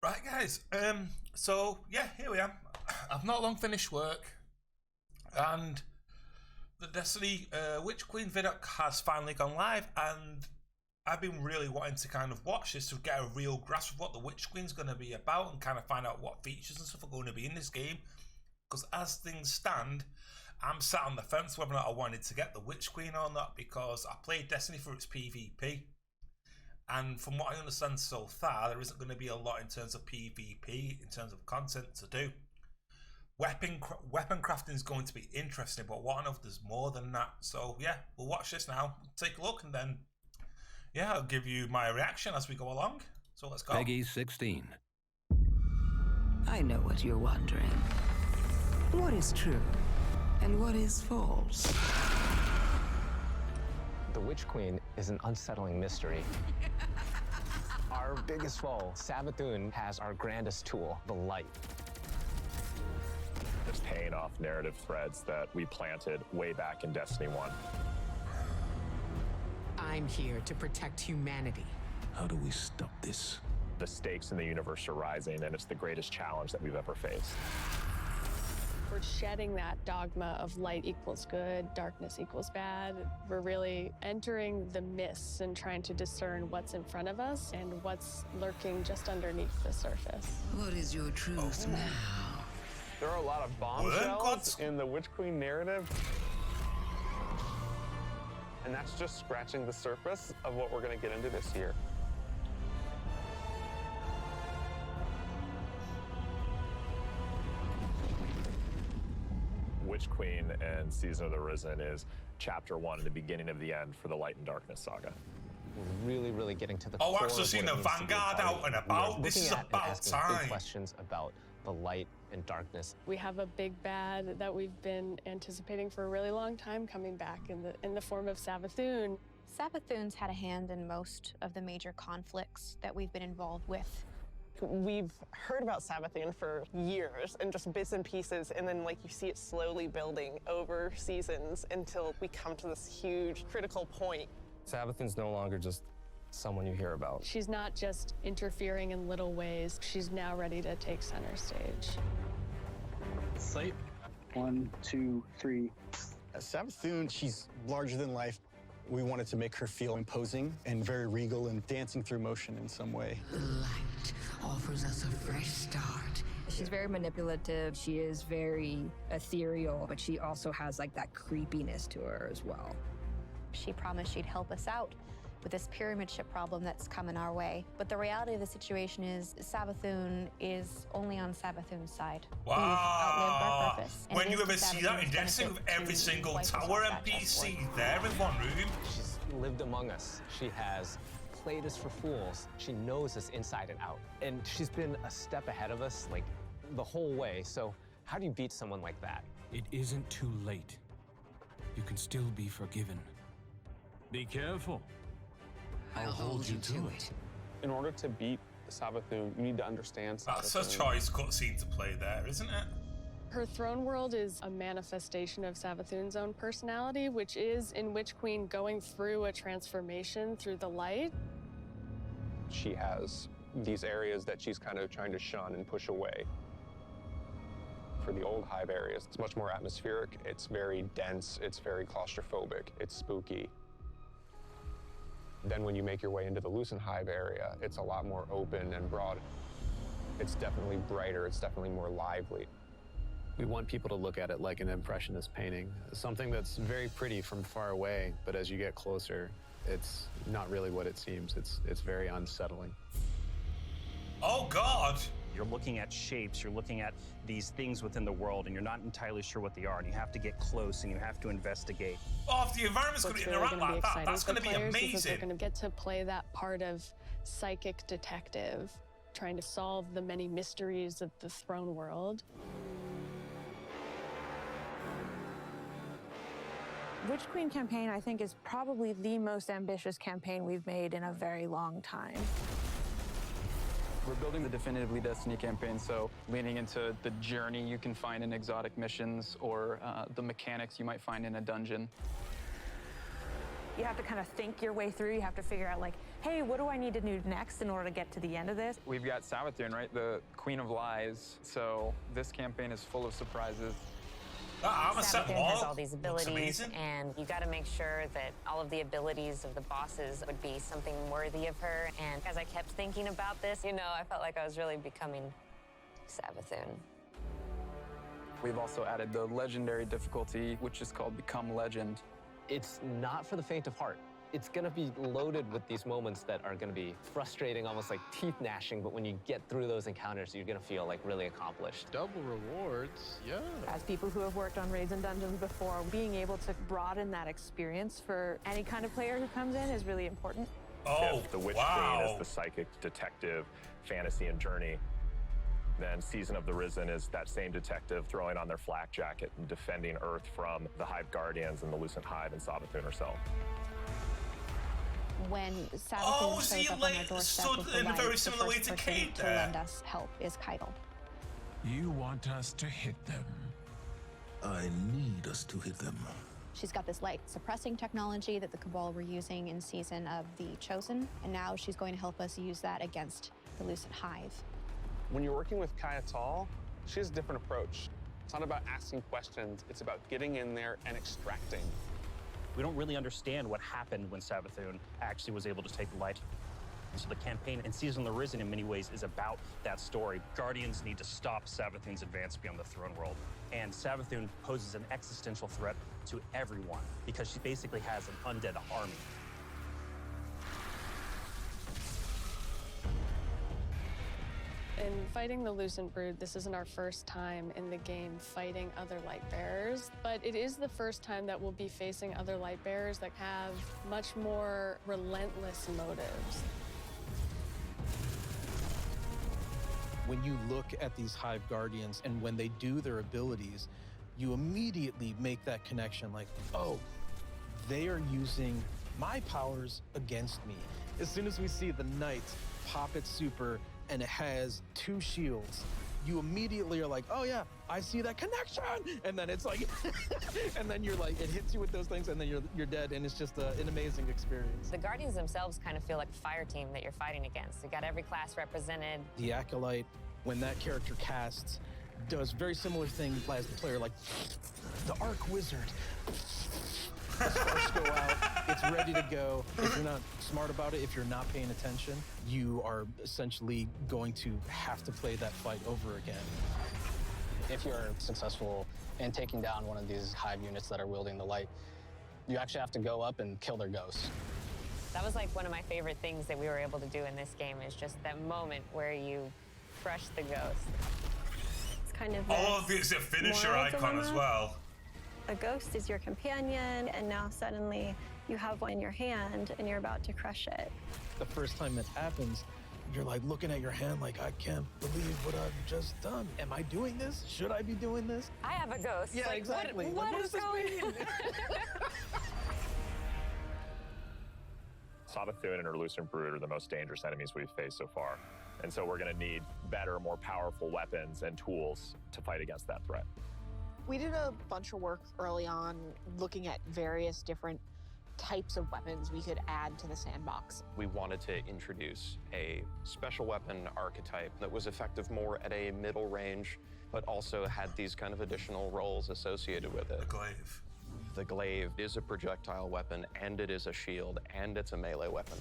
Right, guys. So yeah, here we are. I've not long finished work, and the Destiny Witch Queen Vidoc has finally gone live, and I've been really wanting to kind of watch this to get a real grasp of what the Witch Queen's going to be about and kind of find out what features and stuff are going to be in this game. Because as things stand, I'm sat on the fence whether or not I wanted to get the Witch Queen or not, because I played Destiny for its PvP. And from what I understand so far, there isn't going to be a lot in terms of PvP, in terms of content to do. Weapon crafting is going to be interesting, but what I know if there's more than that. So yeah, we'll watch this now, take a look, and then yeah, I'll give you my reaction as we go along. So let's go. Peggy 16. I know what you're wondering. What is true and what is false? The Witch Queen is an unsettling mystery. Our biggest foe, Savathun, has our grandest tool, the light. It's paying off narrative threads that we planted way back in Destiny 1. I'm here to protect humanity. How do we stop this? The stakes in the universe are rising, and it's the greatest challenge that we've ever faced. We're shedding that dogma of light equals good, darkness equals bad. We're really entering the mists and trying to discern what's in front of us and what's lurking just underneath the surface. What is your truth now? There are a lot of bombshells in the Witch Queen narrative. And that's just scratching the surface of what we're going to get into this year. Witch Queen and Season of the Risen is chapter 1 and the beginning of the end for the Light and Darkness saga. We're really getting to the Oh, core actually of seen what the it means to be a Vanguard party. out and We are about. This looking is at and about asking time. big questions about the light and darkness. We have a big bad that we've been anticipating for a really long time coming back in the form of Savathun. Savathun's had a hand in most of the major conflicts that we've been involved with. We've heard about Savathun for years and just bits and pieces, and then like you see it slowly building over seasons until we come to this huge critical point. Savathun's no longer just someone you hear about. She's not just interfering in little ways. She's now ready to take center stage. Sleep. 1, 2, 3. Savathun, she's larger than life. We wanted to make her feel imposing and very regal and dancing through motion in some way. The light offers us a fresh start. She's very manipulative. She is very ethereal, but she also has like that creepiness to her as well. She promised she'd help us out with this pyramid ship problem that's coming our way. But the reality of the situation is Savathun is only on Savathun's side. Wow. We've outlived our purpose. When you ever see that in Destiny with every single tower NPC there in one room. She's lived among us. She has played us for fools. She knows us inside and out. And she's been a step ahead of us, like, the whole way. So how do you beat someone like that? It isn't too late. You can still be forgiven. Be careful. I'll hold you to it. In order to beat Savathun, you need to understand Savathun. That's a choice cutscene to play there, isn't it? Her throne world is a manifestation of Savathun's own personality, which is in Witch Queen going through a transformation through the light. She has these areas that she's kind of trying to shun and push away. For the old Hive areas, it's much more atmospheric, it's very dense, it's very claustrophobic, it's spooky. Then when you make your way into the Lucent Hive area, it's a lot more open and broad. It's definitely brighter, it's definitely more lively. We want people to look at it like an impressionist painting, something that's very pretty from far away, but as you get closer, it's not really what it seems. It's very unsettling. Oh God! You're looking at shapes, you're looking at these things within the world, and you're not entirely sure what they are, and you have to get close and you have to investigate. Oh, if the environment's going What's to really interact gonna be like that, exciting that's for going to be players is that amazing. they're going to get to play that part of psychic detective, trying to solve the many mysteries of the throne world. Witch Queen campaign, I think, is probably the most ambitious campaign we've made in a very long time. We're building the definitively Destiny campaign, so leaning into the journey you can find in exotic missions or the mechanics you might find in a dungeon. You have to kind of think your way through. You have to figure out, like, hey, what do I need to do next in order to get to the end of this? We've got Savathun, right? The Queen of Lies. So this campaign is full of surprises. Savathun has all these abilities, and you got to make sure that all of the abilities of the bosses would be something worthy of her. And as I kept thinking about this, you know, I felt like I was really becoming Savathun. We've also added the legendary difficulty, which is called Become Legend. It's not for the faint of heart. It's gonna be loaded with these moments that are gonna be frustrating, almost like teeth gnashing, but when you get through those encounters, you're gonna feel like really accomplished. Double rewards, yeah. As people who have worked on raids and dungeons before, being able to broaden that experience for any kind of player who comes in is really important. If the Witch Queen is the psychic, detective, fantasy, and journey, then Season of the Risen is that same detective throwing on their flak jacket and defending Earth from the Hive Guardians and the Lucent Hive and Savathun herself. When Savathun shows up on our doorstep with the in a light, very the similar way first to person Kate to there. lend us help is Keitel. You want us to hit them? I need us to hit them. She's got this light suppressing technology that the Cabal were using in Season of the Chosen, and now she's going to help us use that against the Lucent Hive. When you're working with Keitel, she has a different approach. It's not about asking questions, it's about getting in there and extracting. We don't really understand what happened when Savathun actually was able to take light. So the campaign in Season of the Risen in many ways is about that story. Guardians need to stop Savathun's advance beyond the throne world. And Savathun poses an existential threat to everyone because she basically has an undead army. In fighting the Lucent Brood, this isn't our first time in the game fighting other Lightbearers, but it is the first time that we'll be facing other Lightbearers that have much more relentless motives. When you look at these Hive Guardians and when they do their abilities, you immediately make that connection like, oh, they are using my powers against me. As soon as we see the Knight pop its super and it has 2 shields, you immediately are like, oh yeah, I see that connection. And then it's like, and then you're like, it hits you with those things and then you're dead. And it's just an amazing experience. The Guardians themselves kind of feel like a fire team that you're fighting against. You got every class represented. The Acolyte, when that character casts, does very similar thing as the player, like the Arc Wizard. The sparks go out, it's ready to go. If you're not smart about it, if you're not paying attention, you are essentially going to have to play that fight over again. If you're successful in taking down one of these Hive units that are wielding the light, you actually have to go up and kill their ghosts. That was like one of my favorite things that we were able to do in this game is just that moment where you crush the ghost. It's kind of it's a finisher moral icon dilemma. as well. A ghost is your companion, and now suddenly you have one in your hand and you're about to crush it. The first time it happens, you're like looking at your hand like, I can't believe what I've just done. Am I doing this? Should I be doing this? I have a ghost. Yeah, Like, exactly. What Like, is going on? Savathun and her Lucent Brood are the most dangerous enemies we've faced so far. And so we're going to need better, more powerful weapons and tools to fight against that threat. We did a bunch of work early on looking at various different types of weapons we could add to the sandbox. We wanted to introduce a special weapon archetype that was effective more at a middle range, but also had these kind of additional roles associated with it. The glaive. The glaive is a projectile weapon, and it is a shield, and it's a melee weapon.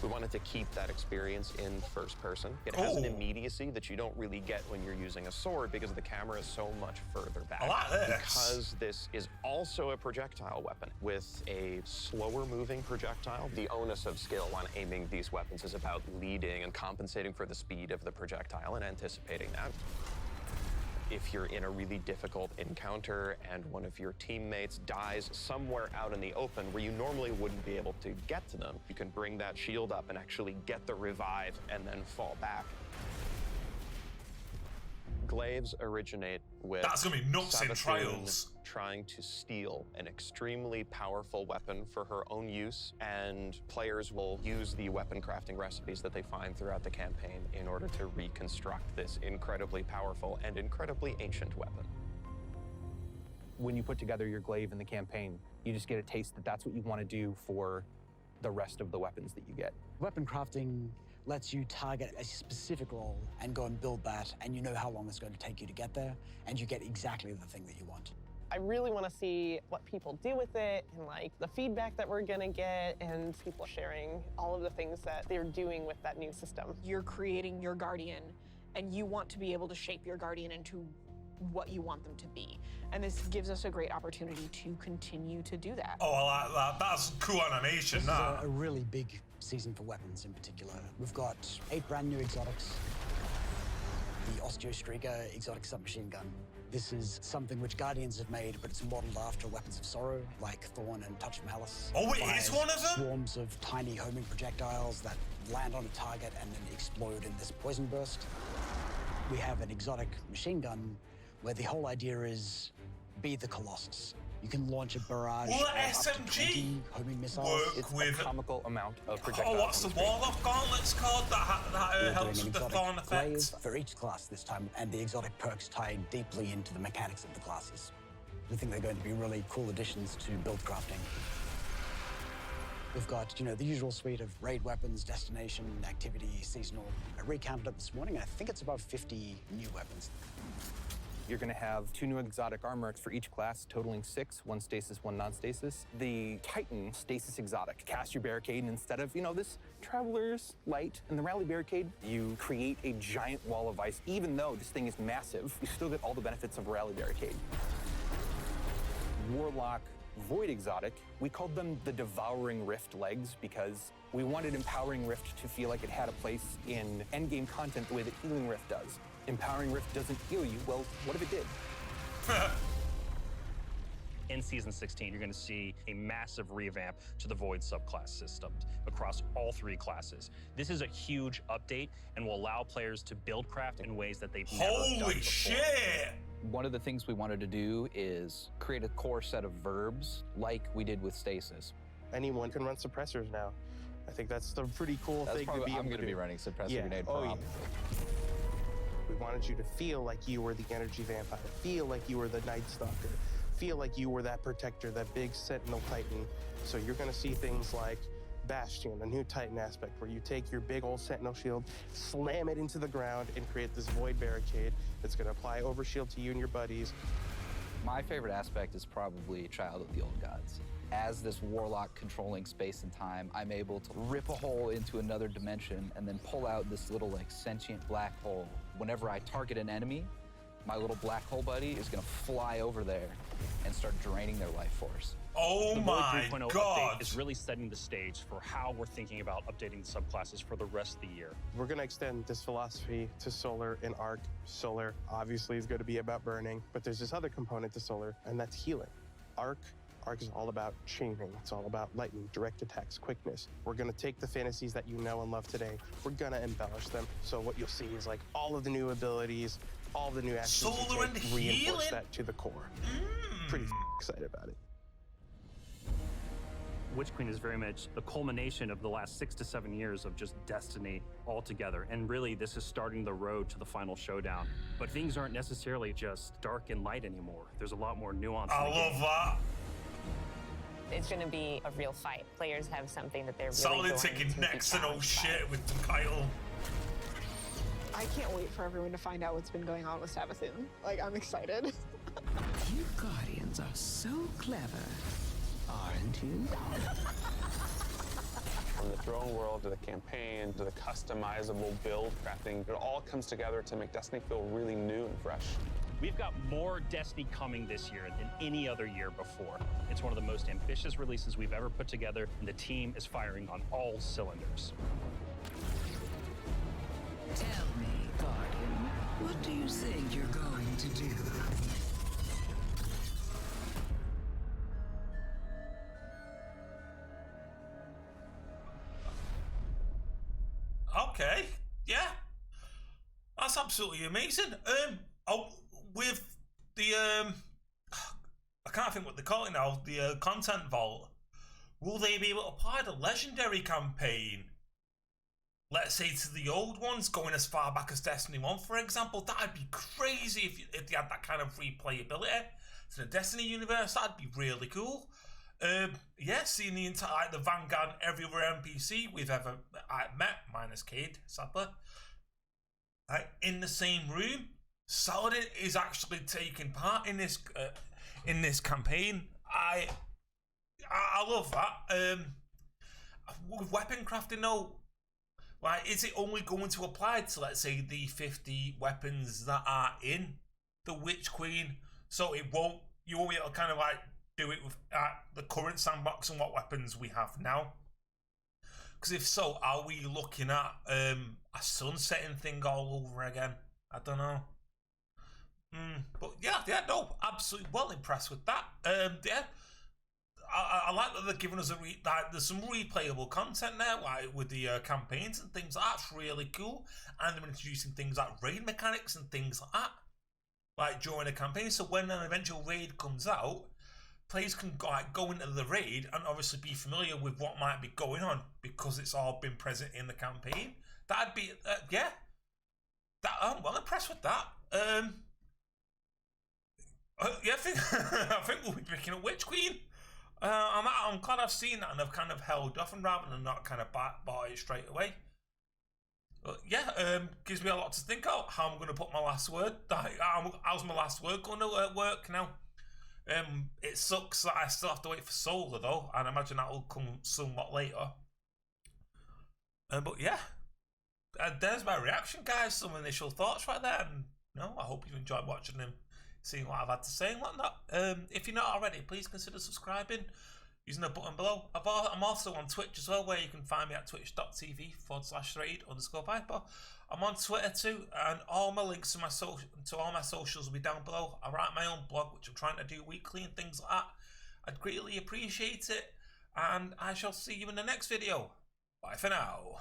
We wanted to keep that experience in first person. It has an immediacy that you don't really get when you're using a sword because the camera is so much further back. I like this. Because this is also a projectile weapon with a slower moving projectile. The onus of skill on aiming these weapons is about leading and compensating for the speed of the projectile and anticipating that. If you're in a really difficult encounter and one of your teammates dies somewhere out in the open where you normally wouldn't be able to get to them, you can bring that shield up and actually get the revive and then fall back. Glaives originate with That's gonna be nuts in Savathun Trials. trying to steal an extremely powerful weapon for her own use, and players will use the weapon crafting recipes that they find throughout the campaign in order to reconstruct this incredibly powerful and incredibly ancient weapon. when you put together your glaive in the campaign, you just get a taste that that's what you want to do for the rest of the weapons that you get. Weapon crafting lets you target a specific role and go and build that, and you know how long it's going to take you to get there, and you get exactly the thing that you want. I really want to see what people do with it and like the feedback that we're gonna get and people sharing all of the things that they're doing with that new system. You're creating your Guardian, and you want to be able to shape your Guardian into what you want them to be. And this gives us a great opportunity to continue to do that. Oh, I like that. That's cool animation, This that. is a really big season for weapons in particular. We've got 8 brand new exotics. The Osteostriga exotic submachine gun. This is something which Guardians have made, but it's modeled after weapons of sorrow, like Thorn and Touch of Malice. Oh, it Fires is one of them? Swarms of tiny homing projectiles that land on a target and then explode in this poison burst. We have an exotic machine gun where the whole idea is be the Colossus. You can launch a barrage Will of up to SMG 20 homing missiles. work It's with a comical amount of projectiles. Oh, what's the Warlock Gauntlet's called that We're helps doing with an the exotic thorn glaive effect? for each class this time, and the exotic perks tie deeply into the mechanics of the classes. We think they're going to be really cool additions to build crafting. We've got, the usual suite of raid weapons, destination, activity, seasonal. I recounted it this morning. I think it's about 50 new weapons. You're going to have 2 new exotic armors for each class, totaling 6, 1 stasis, 1 non-stasis. The Titan Stasis Exotic. Cast your barricade, and instead of, this Traveler's Light and the Rally Barricade, you create a giant wall of ice. Even though this thing is massive, you still get all the benefits of a Rally Barricade. Warlock Void Exotic. We called them the Devouring Rift legs because we wanted Empowering Rift to feel like it had a place in endgame content the way that Healing Rift does. Empowering Rift doesn't heal you. Well, what if it did? In Season 16, you're going to see a massive revamp to the Void subclass system across all 3 classes. This is a huge update and will allow players to build craft in ways that they've never done before. Holy shit! One of the things we wanted to do is create a core set of verbs like we did with Stasis. Anyone can run suppressors now. I think that's the pretty cool thing to be able to do. I'm going to be running Suppressor Grenade Oh, probably. We wanted you to feel like you were the energy vampire, feel like you were the Night Stalker, feel like you were that protector, that big Sentinel Titan. So you're gonna see things like Bastion, a new Titan aspect, where you take your big old Sentinel shield, slam it into the ground, and create this void barricade that's gonna apply overshield to you and your buddies. My favorite aspect is probably Child of the Old Gods. As this warlock controlling space and time, I'm able to rip a hole into another dimension and then pull out this little sentient black hole. Whenever I target an enemy, my little black hole buddy is gonna fly over there and start draining their life force. Oh the my Void 3.0 God. update is really setting the stage for how we're thinking about updating the subclasses for the rest of the year. We're gonna extend this philosophy to Solar and Arc. Solar obviously is gonna be about burning, but there's this other component to Solar, and that's healing. Arc is all about chaining. It's all about lightning, direct attacks, quickness. We're gonna take the fantasies that you know and love today. We're gonna embellish them. So what you'll see is all of the new abilities, all the new actions you Solar take, and reinforce healing? that to the core. Pretty excited about it. Witch Queen is very much the culmination of the last 6 to 7 years of just Destiny all together. And really, this is starting the road to the final showdown. But things aren't necessarily just dark and light anymore. There's a lot more nuance. I love that. It's going to be a real fight. Players have something that they're really Solid going taking to be next and all challenged by. shit with the title. I can't wait for everyone to find out what's been going on with Savathun. I'm excited. You Guardians are so clever, aren't you? From the throne world to the campaign to the customizable build crafting, it all comes together to make Destiny feel really new and fresh. We've got more Destiny coming this year than any other year before. It's one of the most ambitious releases we've ever put together, and the team is firing on all cylinders. Tell me, Guardian, what do you think you're going to do? Okay, yeah. That's absolutely amazing. With the I can't think what they call it now, the content vault, will they be able to apply the legendary campaign? Let's say to the old ones, going as far back as Destiny 1, for example. That'd be crazy if they had that kind of free playability. to the Destiny universe. That'd be really cool. Yeah, seeing the entire, like, the Vanguard and every other NPC we've ever met, minus Cade, sadly, in the same room. Saladin is actually taking part in this campaign. I love that. With weapon crafting though, like, is it only going to apply to, let's say, the 50 weapons that are in the Witch Queen? So you won't be able to kind of like do it with the current sandbox and what weapons we have now? Because if so, are we looking at a sunsetting thing all over again? I don't know. But yeah, no, absolutely well impressed with that. Yeah, I like that they're giving us there's some replayable content there, like with the campaigns and things. That's really cool, and they're introducing things like raid mechanics and things like that, like during a campaign. So when an eventual raid comes out, players can go into the raid and obviously be familiar with what might be going on because it's all been present in the campaign. That'd be yeah. I'm well impressed with that. Yeah, I think we'll be picking up Witch Queen. I'm glad I've seen that and I've kind of held off, and rather than not kind of buy it straight away. But yeah, gives me a lot to think of. How I'm going to put my last word. How's my last word going to work now? It sucks that I still have to wait for Solar though, and I imagine that will come somewhat later. But yeah, there's my reaction, guys. Some initial thoughts right there. And I hope you enjoyed watching them, seeing what I've had to say and whatnot. If you're not already, please consider subscribing using the button below. I'm also on Twitch as well, where you can find me at twitch.tv/thread_viper. I'm on Twitter too, and all my links to all my socials will be down below. I write my own blog, which I'm trying to do weekly and things like that. I'd greatly appreciate it, and I shall see you in the next video. Bye for now.